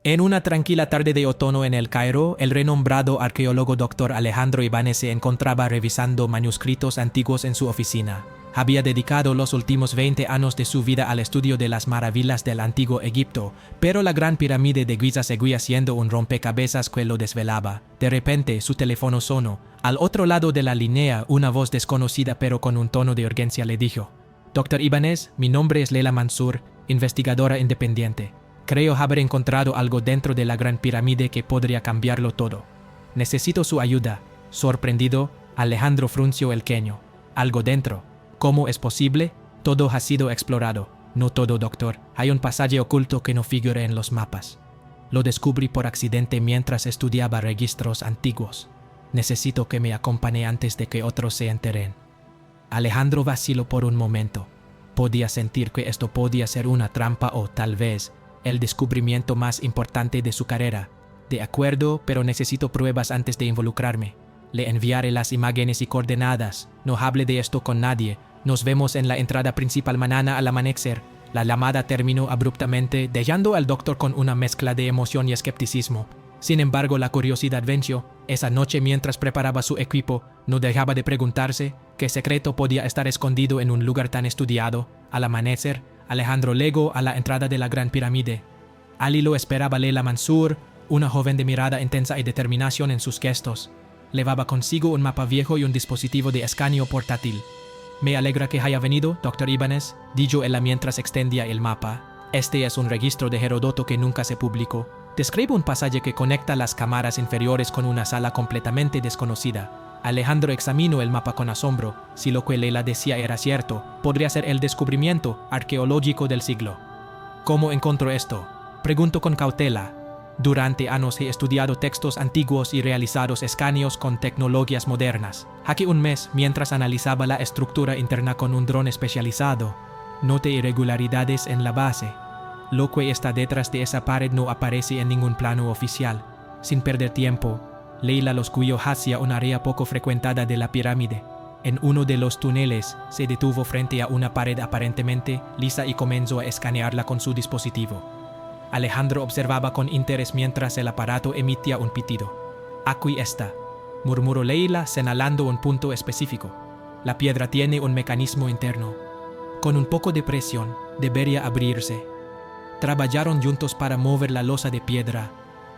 En una tranquila tarde de otoño en El Cairo, el renombrado arqueólogo Dr. Alejandro Ibáñez se encontraba revisando manuscritos antiguos en su oficina. Había dedicado los últimos 20 años de su vida al estudio de las maravillas del antiguo Egipto, pero la gran pirámide de Giza seguía siendo un rompecabezas que lo desvelaba. De repente, su teléfono sonó. Al otro lado de la línea, una voz desconocida pero con un tono de urgencia le dijo: «Dr. Ibáñez, mi nombre es Leila Mansour, investigadora independiente. Creo haber encontrado algo dentro de la gran pirámide que podría cambiarlo todo. Necesito su ayuda». Sorprendido, Alejandro frunció el ceño. «¿Algo dentro? ¿Cómo es posible? Todo ha sido explorado». «No todo, doctor. Hay un pasaje oculto que no figura en los mapas. Lo descubrí por accidente mientras estudiaba registros antiguos. Necesito que me acompañe antes de que otros se enteren». Alejandro vaciló por un momento. Podía sentir que esto podía ser una trampa o, tal vez, el descubrimiento más importante de su carrera. «De acuerdo, pero necesito pruebas antes de involucrarme. Le enviaré las imágenes y coordenadas. No hable de esto con nadie. Nos vemos en la entrada principal mañana al amanecer». La llamada terminó abruptamente, dejando al doctor con una mezcla de emoción y escepticismo. Sin embargo, la curiosidad venció. Esa noche, mientras preparaba su equipo, no dejaba de preguntarse qué secreto podía estar escondido en un lugar tan estudiado. Al amanecer, Alejandro llegó a la entrada de la gran pirámide. Allí lo esperaba Leila Mansour, una joven de mirada intensa y determinación en sus gestos. Llevaba consigo un mapa viejo y un dispositivo de escaneo portátil. «Me alegra que haya venido, Dr. Ibáñez», dijo ella mientras extendía el mapa. «Este es un registro de Heródoto que nunca se publicó. Describe un pasaje que conecta las cámaras inferiores con una sala completamente desconocida». Alejandro examinó el mapa con asombro. Si lo que Leila decía era cierto, podría ser el descubrimiento arqueológico del siglo. «¿Cómo encontró esto?», preguntó con cautela. «Durante años he estudiado textos antiguos y realizado escaneos con tecnologías modernas. Hace un mes, mientras analizaba la estructura interna con un dron especializado, noté irregularidades en la base. Lo que está detrás de esa pared no aparece en ningún plano oficial». Sin perder tiempo, Leila los guió hacia un área poco frecuentada de la pirámide. En uno de los túneles, se detuvo frente a una pared aparentemente lisa y comenzó a escanearla con su dispositivo. Alejandro observaba con interés mientras el aparato emitía un pitido. «Aquí está», murmuró Leila señalando un punto específico. «La piedra tiene un mecanismo interno. Con un poco de presión, debería abrirse». Trabajaron juntos para mover la losa de piedra.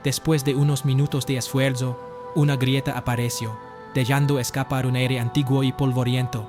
Después de unos minutos de esfuerzo, una grieta apareció, dejando escapar un aire antiguo y polvoriento.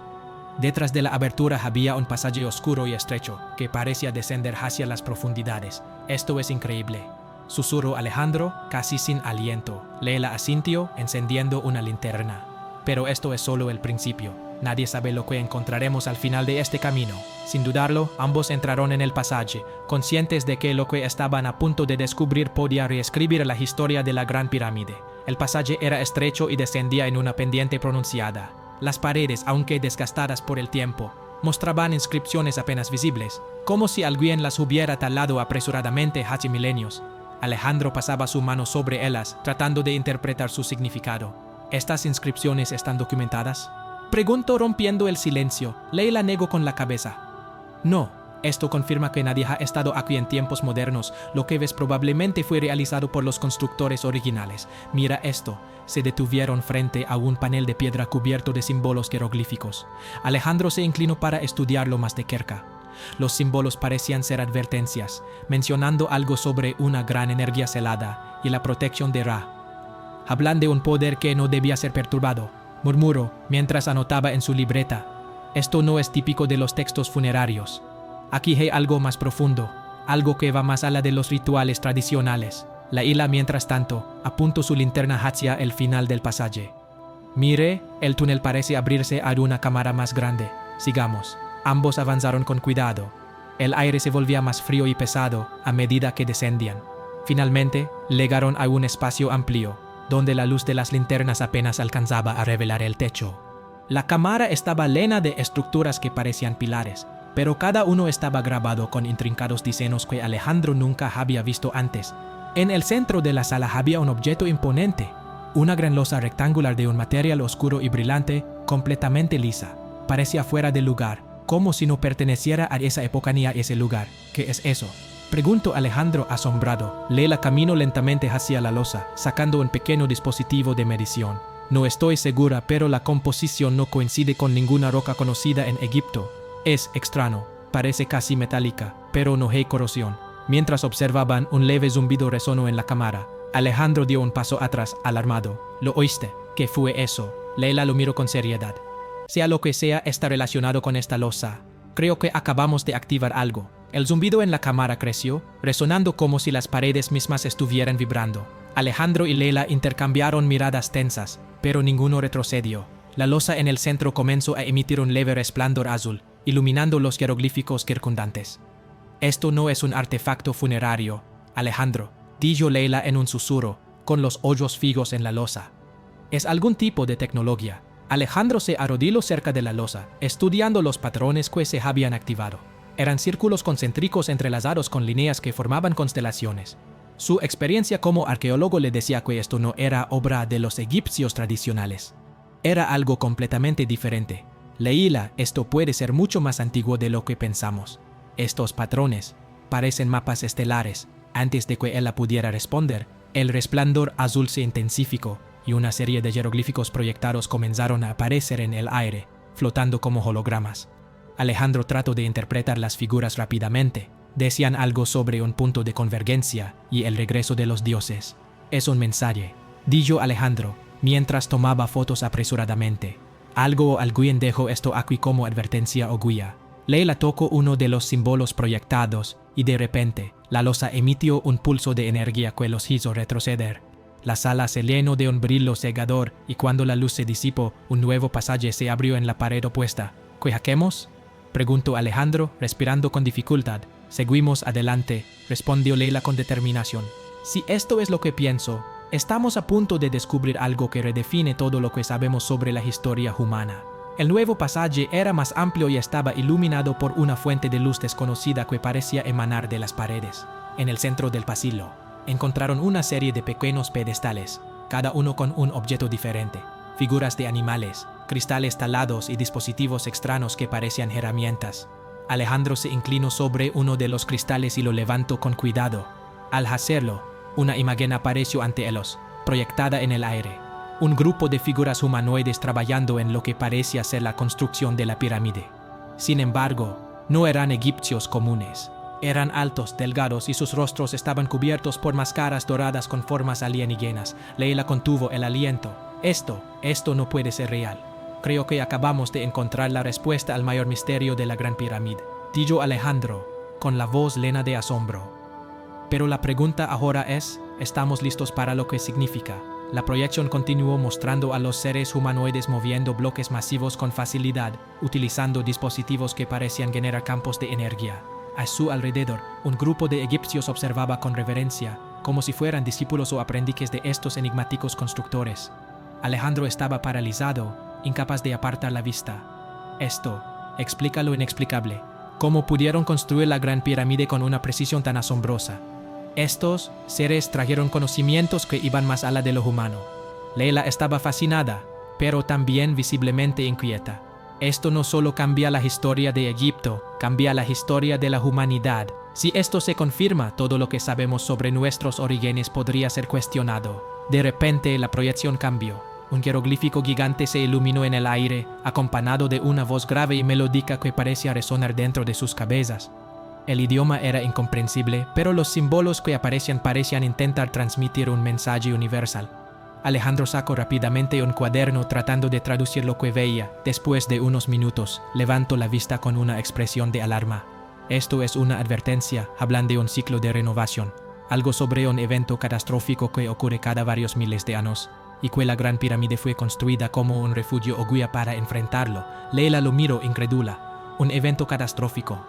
Detrás de la abertura había un pasaje oscuro y estrecho, que parecía descender hacia las profundidades. «Esto es increíble», susurró Alejandro, casi sin aliento. Leila asintió, encendiendo una linterna. «Pero esto es solo el principio. Nadie sabe lo que encontraremos al final de este camino». Sin dudarlo, ambos entraron en el pasaje, conscientes de que lo que estaban a punto de descubrir podía reescribir la historia de la gran pirámide. El pasaje era estrecho y descendía en una pendiente pronunciada. Las paredes, aunque desgastadas por el tiempo, mostraban inscripciones apenas visibles, como si alguien las hubiera talado apresuradamente hace milenios. Alejandro pasaba su mano sobre ellas, tratando de interpretar su significado. «¿Estas inscripciones están documentadas?», preguntó rompiendo el silencio. Leila negó con la cabeza. «No, esto confirma que nadie ha estado aquí en tiempos modernos. Lo que ves probablemente fue realizado por los constructores originales. Mira esto». Se detuvieron frente a un panel de piedra cubierto de símbolos jeroglíficos. Alejandro se inclinó para estudiarlo más de cerca. Los símbolos parecían ser advertencias, mencionando algo sobre una gran energía celada y la protección de Ra. «Hablan de un poder que no debía ser perturbado», murmuró mientras anotaba en su libreta. «Esto no es típico de los textos funerarios. Aquí hay algo más profundo, algo que va más allá de los rituales tradicionales». Leila, mientras tanto, apuntó su linterna hacia el final del pasaje. «Mire, el túnel parece abrirse a una cámara más grande. Sigamos». Ambos avanzaron con cuidado. El aire se volvía más frío y pesado a medida que descendían. Finalmente, llegaron a un espacio amplio, donde la luz de las linternas apenas alcanzaba a revelar el techo. La cámara estaba llena de estructuras que parecían pilares, pero cada uno estaba grabado con intrincados diseños que Alejandro nunca había visto antes. En el centro de la sala había un objeto imponente, una gran losa rectangular de un material oscuro y brillante, completamente lisa. Parecía fuera de lugar, como si no perteneciera a esa época ni a ese lugar. «¿Qué es eso?», Preguntó Alejandro asombrado. Leila caminó lentamente hacia la losa, sacando un pequeño dispositivo de medición. No estoy segura, pero la composición no coincide con ninguna roca conocida en Egipto. Es extraño, parece casi metálica, pero no hay corrosión. Mientras observaban, un leve zumbido resonó en la cámara. Alejandro dio un paso atrás, alarmado. ¿Lo oíste? ¿Qué fue eso? Leila lo miró con seriedad. Sea lo que sea, está relacionado con esta losa. Creo que acabamos de activar algo. El zumbido en la cámara creció, resonando como si las paredes mismas estuvieran vibrando. Alejandro y Leila intercambiaron miradas tensas, pero ninguno retrocedió. La losa en el centro comenzó a emitir un leve resplandor azul, iluminando los jeroglíficos circundantes. Esto no es un artefacto funerario, Alejandro, dijo Leila en un susurro, con los hoyos fijos en la losa. Es algún tipo de tecnología. Alejandro se arrodilló cerca de la losa, estudiando los patrones que se habían activado. Eran círculos concéntricos entrelazados con líneas que formaban constelaciones. Su experiencia como arqueólogo le decía que esto no era obra de los egipcios tradicionales. Era algo completamente diferente. Leila, esto puede ser mucho más antiguo de lo que pensamos. Estos patrones parecen mapas estelares. Antes de que ella pudiera responder, el resplandor azul se intensificó y una serie de jeroglíficos proyectados comenzaron a aparecer en el aire, flotando como hologramas. Alejandro trató de interpretar las figuras rápidamente. Decían algo sobre un punto de convergencia y el regreso de los dioses. Es un mensaje, dijo Alejandro, mientras tomaba fotos apresuradamente. Algo o alguien dejó esto aquí como advertencia o guía. Leila tocó uno de los símbolos proyectados y de repente, la losa emitió un pulso de energía que los hizo retroceder. La sala se llenó de un brillo cegador y cuando la luz se disipó, un nuevo pasaje se abrió en la pared opuesta. ¿Qué hacemos?, preguntó Alejandro, respirando con dificultad. Seguimos adelante, respondió Leila con determinación. Si esto es lo que pienso, estamos a punto de descubrir algo que redefine todo lo que sabemos sobre la historia humana. El nuevo pasaje era más amplio y estaba iluminado por una fuente de luz desconocida que parecía emanar de las paredes. En el centro del pasillo, encontraron una serie de pequeños pedestales, cada uno con un objeto diferente. Figuras de animales, cristales talados y dispositivos extraños que parecían herramientas. Alejandro se inclinó sobre uno de los cristales y lo levantó con cuidado. Al hacerlo, una imagen apareció ante ellos, proyectada en el aire. Un grupo de figuras humanoides trabajando en lo que parecía ser la construcción de la pirámide. Sin embargo, no eran egipcios comunes. Eran altos, delgados y sus rostros estaban cubiertos por máscaras doradas con formas alienígenas. Leila contuvo el aliento. Esto no puede ser real. Creo que acabamos de encontrar la respuesta al mayor misterio de la Gran Pirámide, dijo Alejandro, con la voz llena de asombro. Pero la pregunta ahora es, ¿estamos listos para lo que significa? La proyección continuó mostrando a los seres humanoides moviendo bloques masivos con facilidad, utilizando dispositivos que parecían generar campos de energía. A su alrededor, un grupo de egipcios observaba con reverencia, como si fueran discípulos o aprendices de estos enigmáticos constructores. Alejandro estaba paralizado, incapaz de apartar la vista. Esto explica lo inexplicable. ¿Cómo pudieron construir la Gran Pirámide con una precisión tan asombrosa? Estos seres trajeron conocimientos que iban más allá de lo humano. Leila estaba fascinada, pero también visiblemente inquieta. Esto no solo cambia la historia de Egipto, cambia la historia de la humanidad. Si esto se confirma, todo lo que sabemos sobre nuestros orígenes podría ser cuestionado. De repente, la proyección cambió. Un jeroglífico gigante se iluminó en el aire, acompañado de una voz grave y melódica que parecía resonar dentro de sus cabezas. El idioma era incomprensible, pero los símbolos que aparecían parecían intentar transmitir un mensaje universal. Alejandro sacó rápidamente un cuaderno tratando de traducir lo que veía. Después de unos minutos, levantó la vista con una expresión de alarma. Esto es una advertencia, hablan de un ciclo de renovación, algo sobre un evento catastrófico que ocurre cada varios miles de años, y que la Gran Pirámide fue construida como un refugio o guía para enfrentarlo. Leila lo miró incrédula. ¿Un evento catastrófico?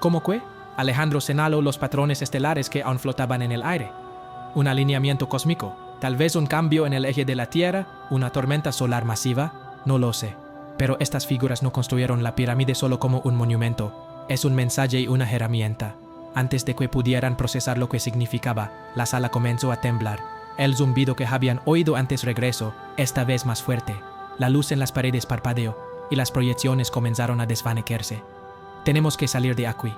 ¿Cómo qué? Alejandro señaló los patrones estelares que aún flotaban en el aire. ¿Un alineamiento cósmico? ¿Tal vez un cambio en el eje de la Tierra? ¿Una tormenta solar masiva? No lo sé. Pero estas figuras no construyeron la pirámide solo como un monumento. Es un mensaje y una herramienta. Antes de que pudieran procesar lo que significaba, la sala comenzó a temblar. El zumbido que habían oído antes regresó, esta vez más fuerte. La luz en las paredes parpadeó y las proyecciones comenzaron a desvanecerse. Tenemos que salir de aquí.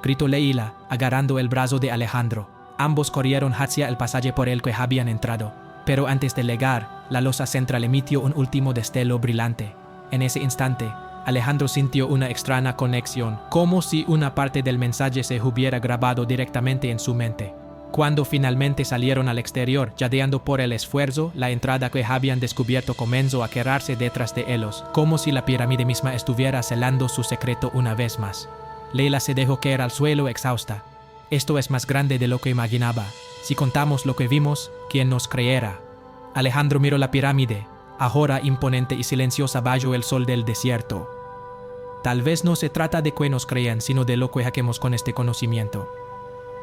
gritó Leila, agarrando el brazo de Alejandro. Ambos corrieron hacia el pasaje por el que habían entrado. Pero antes de llegar, la losa central emitió un último destello brillante. En ese instante, Alejandro sintió una extraña conexión, como si una parte del mensaje se hubiera grabado directamente en su mente. Cuando finalmente salieron al exterior, jadeando por el esfuerzo, la entrada que habían descubierto comenzó a quedarse detrás de ellos, como si la pirámide misma estuviera celando su secreto una vez más. Leila se dejó caer al suelo exhausta. Esto es más grande de lo que imaginaba. Si contamos lo que vimos, ¿quién nos creerá? Alejandro miró la pirámide, ahora imponente y silenciosa bajo el sol del desierto. Tal vez no se trata de que nos crean, sino de lo que hacemos con este conocimiento.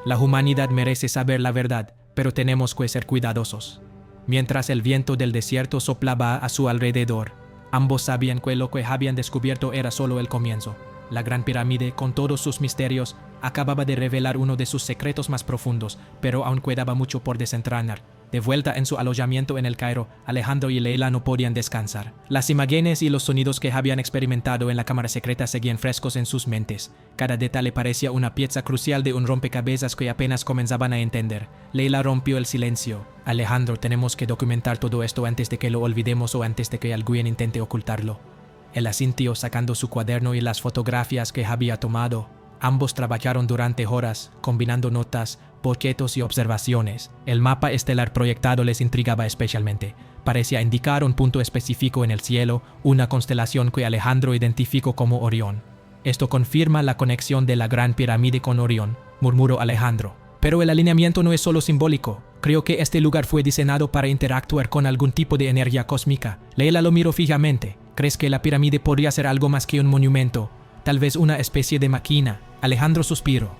La humanidad merece saber la verdad, pero tenemos que ser cuidadosos. Mientras el viento del desierto soplaba a su alrededor, ambos sabían que lo que habían descubierto era solo el comienzo. La Gran Pirámide, con todos sus misterios, acababa de revelar uno de sus secretos más profundos, pero aún quedaba mucho por desentrañar. De vuelta en su alojamiento en el Cairo, Alejandro y Leila no podían descansar. Las imágenes y los sonidos que habían experimentado en la cámara secreta seguían frescos en sus mentes. Cada detalle parecía una pieza crucial de un rompecabezas que apenas comenzaban a entender. Leila rompió el silencio. Alejandro, tenemos que documentar todo esto antes de que lo olvidemos o antes de que alguien intente ocultarlo. Él asintió sacando su cuaderno y las fotografías que había tomado. Ambos trabajaron durante horas, combinando notas, bocetos y observaciones. El mapa estelar proyectado les intrigaba especialmente. Parecía indicar un punto específico en el cielo, una constelación que Alejandro identificó como Orión. Esto confirma la conexión de la Gran Pirámide con Orión, murmuró Alejandro. Pero el alineamiento no es solo simbólico. Creo que este lugar fue diseñado para interactuar con algún tipo de energía cósmica. Leila lo miró fijamente. ¿Crees que la pirámide podría ser algo más que un monumento? Tal vez una especie de máquina. Alejandro suspiró.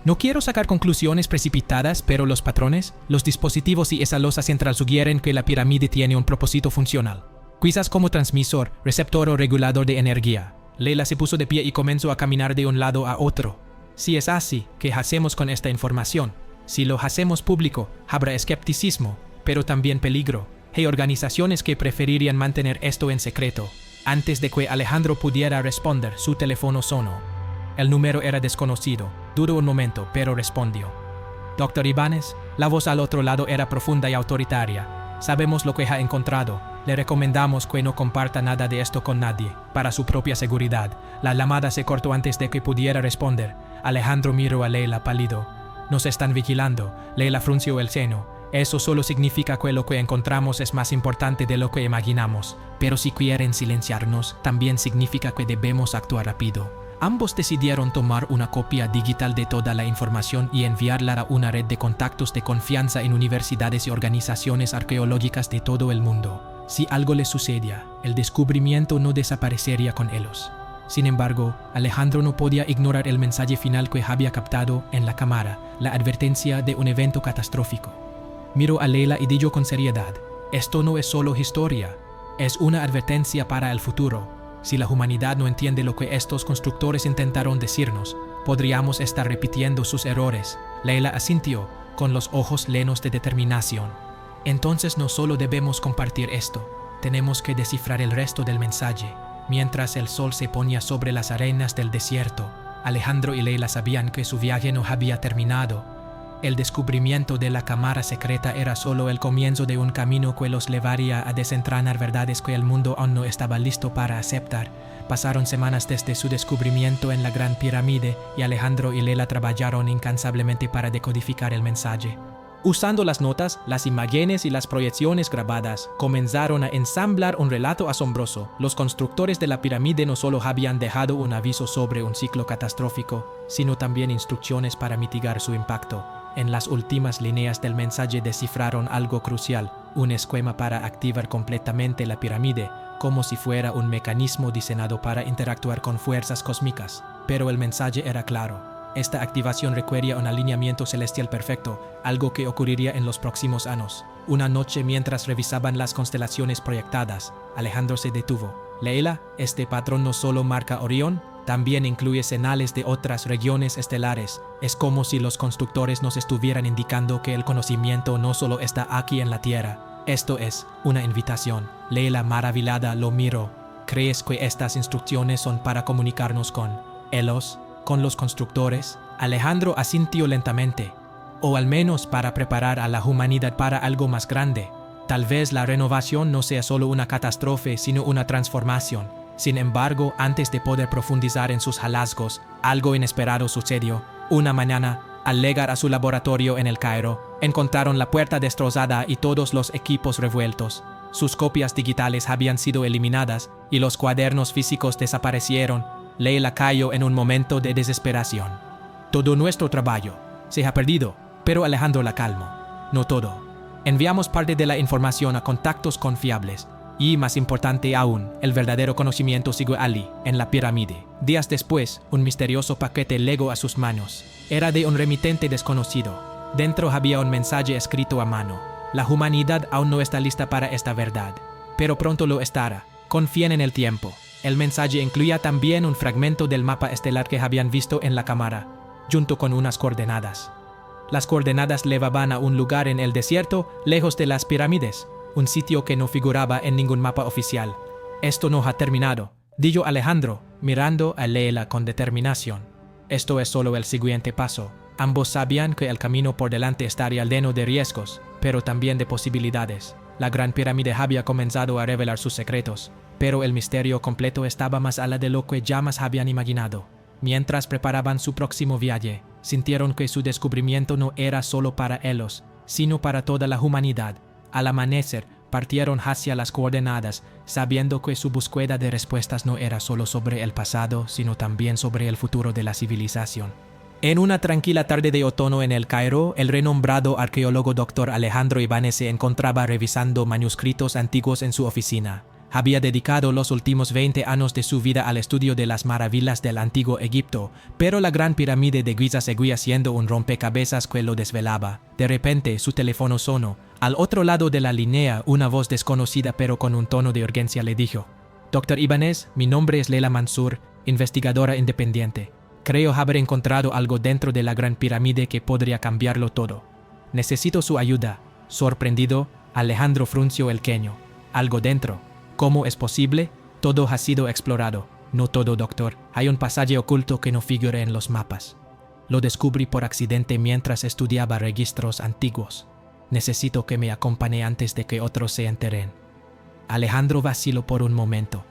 No quiero sacar conclusiones precipitadas, pero los patrones, los dispositivos y esa losa central sugieren que la pirámide tiene un propósito funcional. Quizás como transmisor, receptor o regulador de energía. Leila se puso de pie y comenzó a caminar de un lado a otro. Si es así, ¿qué hacemos con esta información? Si lo hacemos público, habrá escepticismo, pero también peligro. Hay organizaciones que preferirían mantener esto en secreto. Antes de que Alejandro pudiera responder, su teléfono sonó. El número era desconocido. Dudó un momento, pero respondió. Dr. Ibáñez, la voz al otro lado era profunda y autoritaria. Sabemos lo que ha encontrado. Le recomendamos que no comparta nada de esto con nadie, para su propia seguridad. La llamada se cortó antes de que pudiera responder. Alejandro miró a Leila pálido. Nos están vigilando. Leila frunció el ceño. Eso solo significa que lo que encontramos es más importante de lo que imaginamos. Pero si quieren silenciarnos, también significa que debemos actuar rápido. Ambos decidieron tomar una copia digital de toda la información y enviarla a una red de contactos de confianza en universidades y organizaciones arqueológicas de todo el mundo. Si algo les sucedía, el descubrimiento no desaparecería con ellos. Sin embargo, Alejandro no podía ignorar el mensaje final que había captado en la cámara, la advertencia de un evento catastrófico. Miró a Leila y dijo con seriedad, esto no es solo historia, es una advertencia para el futuro. Si la humanidad no entiende lo que estos constructores intentaron decirnos, podríamos estar repitiendo sus errores. Leila asintió, con los ojos llenos de determinación. Entonces no solo debemos compartir esto, tenemos que descifrar el resto del mensaje. Mientras el sol se ponía sobre las arenas del desierto, Alejandro y Leila sabían que su viaje no había terminado. El descubrimiento de la cámara secreta era solo el comienzo de un camino que los llevaría a desentrañar verdades que el mundo aún no estaba listo para aceptar. Pasaron semanas desde su descubrimiento en la Gran Pirámide y Alejandro y Leila trabajaron incansablemente para decodificar el mensaje. Usando las notas, las imágenes y las proyecciones grabadas, comenzaron a ensamblar un relato asombroso. Los constructores de la pirámide no solo habían dejado un aviso sobre un ciclo catastrófico, sino también instrucciones para mitigar su impacto. En las últimas líneas del mensaje descifraron algo crucial, un esquema para activar completamente la pirámide, como si fuera un mecanismo diseñado para interactuar con fuerzas cósmicas. Pero el mensaje era claro. Esta activación requería un alineamiento celestial perfecto, algo que ocurriría en los próximos años. Una noche, mientras revisaban las constelaciones proyectadas, Alejandro se detuvo. Leila, este patrón no solo marca Orión, también incluye señales de otras regiones estelares. Es como si los constructores nos estuvieran indicando que el conocimiento no solo está aquí en la Tierra. Esto es una invitación. Leila, maravillada, lo miró. ¿Crees que estas instrucciones son para comunicarnos con ellos? con los constructores? Alejandro asintió lentamente, o al menos para preparar a la humanidad para algo más grande. Tal vez la renovación no sea solo una catástrofe, sino una transformación. Sin embargo, antes de poder profundizar en sus hallazgos, algo inesperado sucedió. Una mañana, al llegar a su laboratorio en El Cairo, encontraron la puerta destrozada y todos los equipos revueltos. Sus copias digitales habían sido eliminadas y los cuadernos físicos desaparecieron. Leila cayó en un momento de desesperación. Todo nuestro trabajo se ha perdido, pero Alejandro la calmó. No todo. Enviamos parte de la información a contactos confiables y, más importante aún, el verdadero conocimiento siguió allí, en la pirámide. Días después, un misterioso paquete llegó a sus manos. Era de un remitente desconocido. Dentro había un mensaje escrito a mano. La humanidad aún no está lista para esta verdad, pero pronto lo estará. Confíen en el tiempo. El mensaje incluía también un fragmento del mapa estelar que habían visto en la cámara, junto con unas coordenadas. Las coordenadas llevaban a un lugar en el desierto, lejos de las pirámides, un sitio que no figuraba en ningún mapa oficial. Esto no ha terminado, dijo Alejandro, mirando a Leila con determinación. Esto es solo el siguiente paso. Ambos sabían que el camino por delante estaría lleno de riesgos, pero también de posibilidades. La Gran Pirámide había comenzado a revelar sus secretos, pero el misterio completo estaba más allá de lo que jamás habían imaginado. Mientras preparaban su próximo viaje, sintieron que su descubrimiento no era solo para ellos, sino para toda la humanidad. Al amanecer, partieron hacia las coordenadas, sabiendo que su búsqueda de respuestas no era solo sobre el pasado, sino también sobre el futuro de la civilización. En una tranquila tarde de otoño en El Cairo, el renombrado arqueólogo Dr. Alejandro Ibáñez se encontraba revisando manuscritos antiguos en su oficina. Había dedicado los últimos 20 años de su vida al estudio de las maravillas del antiguo Egipto, pero la Gran Pirámide de Giza seguía siendo un rompecabezas que lo desvelaba. De repente, su teléfono sonó. Al otro lado de la línea, una voz desconocida pero con un tono de urgencia le dijo: «Dr. Ibáñez, mi nombre es Leila Mansour, investigadora independiente. Creo haber encontrado algo dentro de la Gran Pirámide que podría cambiarlo todo. Necesito su ayuda». Sorprendido, Alejandro frunció el ceño. «¿Algo dentro? ¿Cómo es posible? Todo ha sido explorado». «No todo, doctor. Hay un pasaje oculto que no figura en los mapas. Lo descubrí por accidente mientras estudiaba registros antiguos. Necesito que me acompañe antes de que otros se enteren». Alejandro vaciló por un momento.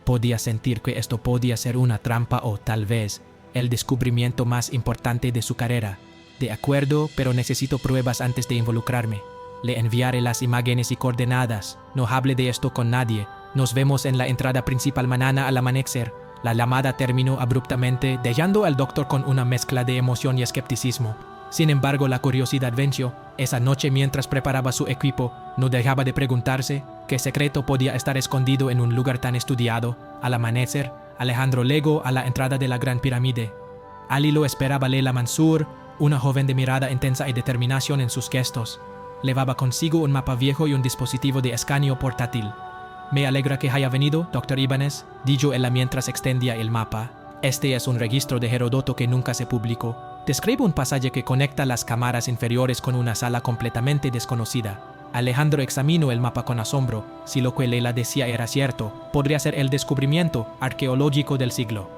Podía sentir que esto podía ser una trampa o, tal vez, el descubrimiento más importante de su carrera. «De acuerdo, pero necesito pruebas antes de involucrarme. Le enviaré las imágenes y coordenadas. No hable de esto con nadie. Nos vemos en la entrada principal mañana al amanecer». La llamada terminó abruptamente, dejando al doctor con una mezcla de emoción y escepticismo. Sin embargo, la curiosidad venció. Esa noche, mientras preparaba su equipo, no dejaba de preguntarse qué secreto podía estar escondido en un lugar tan estudiado. Al amanecer, Alejandro llegó a la entrada de la Gran Pirámide. Allí lo esperaba Leila Mansour, una joven de mirada intensa y determinación en sus gestos. Llevaba consigo un mapa viejo y un dispositivo de escaneo portátil. «Me alegra que haya venido, Dr. Ibáñez», dijo ella mientras extendía el mapa. «Este es un registro de Heródoto que nunca se publicó. Describe un pasaje que conecta las cámaras inferiores con una sala completamente desconocida». Alejandro examinó el mapa con asombro. Si lo que Leila decía era cierto, podría ser el descubrimiento arqueológico del siglo.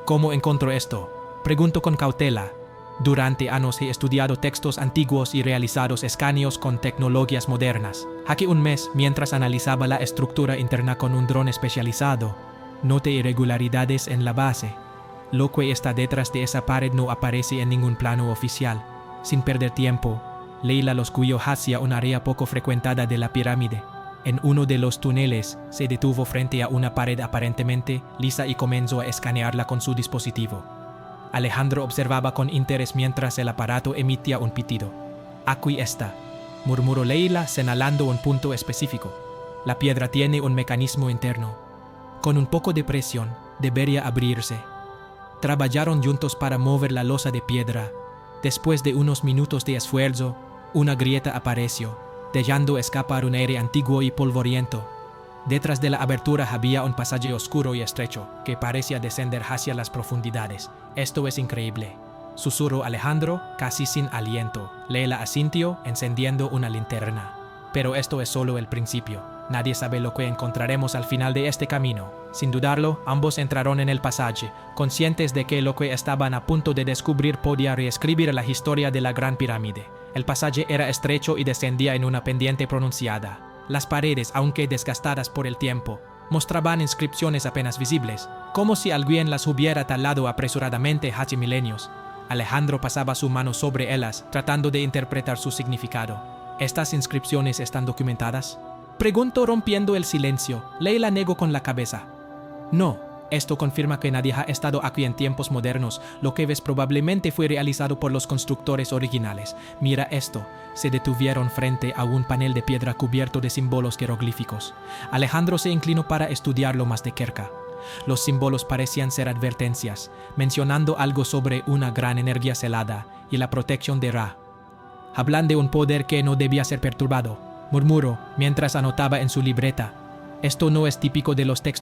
«¿Cómo encontró esto?», preguntó con cautela. «Durante años he estudiado textos antiguos y realizado escaneos con tecnologías modernas. Hace un mes, mientras analizaba la estructura interna con un dron especializado, noté irregularidades en la base. Lo que está detrás de esa pared no aparece en ningún plano oficial». Sin perder tiempo, Leila los guió hacia un área poco frecuentada de la pirámide. En uno de los túneles, se detuvo frente a una pared aparentemente lisa y comenzó a escanearla con su dispositivo. Alejandro observaba con interés mientras el aparato emitía un pitido. «Aquí está», murmuró Leila señalando un punto específico. «La piedra tiene un mecanismo interno. Con un poco de presión, debería abrirse». Trabajaron juntos para mover la losa de piedra. Después de unos minutos de esfuerzo, una grieta apareció, dejando escapar un aire antiguo y polvoriento. Detrás de la abertura había un pasaje oscuro y estrecho, que parecía descender hacia las profundidades. «Esto es increíble», susurró Alejandro, casi sin aliento. Leila asintió, encendiendo una linterna. «Pero esto es solo el principio. Nadie sabe lo que encontraremos al final de este camino. Sin dudarlo, ambos entraron en el pasaje, conscientes de que lo que estaban a punto de descubrir podía reescribir la historia de la Gran Pirámide. El pasaje era estrecho y descendía en una pendiente pronunciada. Las paredes, aunque desgastadas por el tiempo, mostraban inscripciones apenas visibles, como si alguien las hubiera talado apresuradamente hace milenios. Alejandro pasaba su mano sobre ellas, tratando de interpretar su significado. ¿Estas inscripciones están documentadas?, preguntó rompiendo el silencio. Leila negó con la cabeza. No, esto confirma que nadie ha estado aquí en tiempos modernos. Lo que ves probablemente fue realizado por los constructores originales. Mira esto. Se detuvieron frente a un panel de piedra cubierto de símbolos jeroglíficos. Alejandro se inclinó para estudiarlo más de cerca. Los símbolos parecían ser advertencias, mencionando algo sobre una gran energía celada y la protección de Ra. Hablan de un poder que no debía ser perturbado, murmuró mientras anotaba en su libreta. Esto no es típico de los textos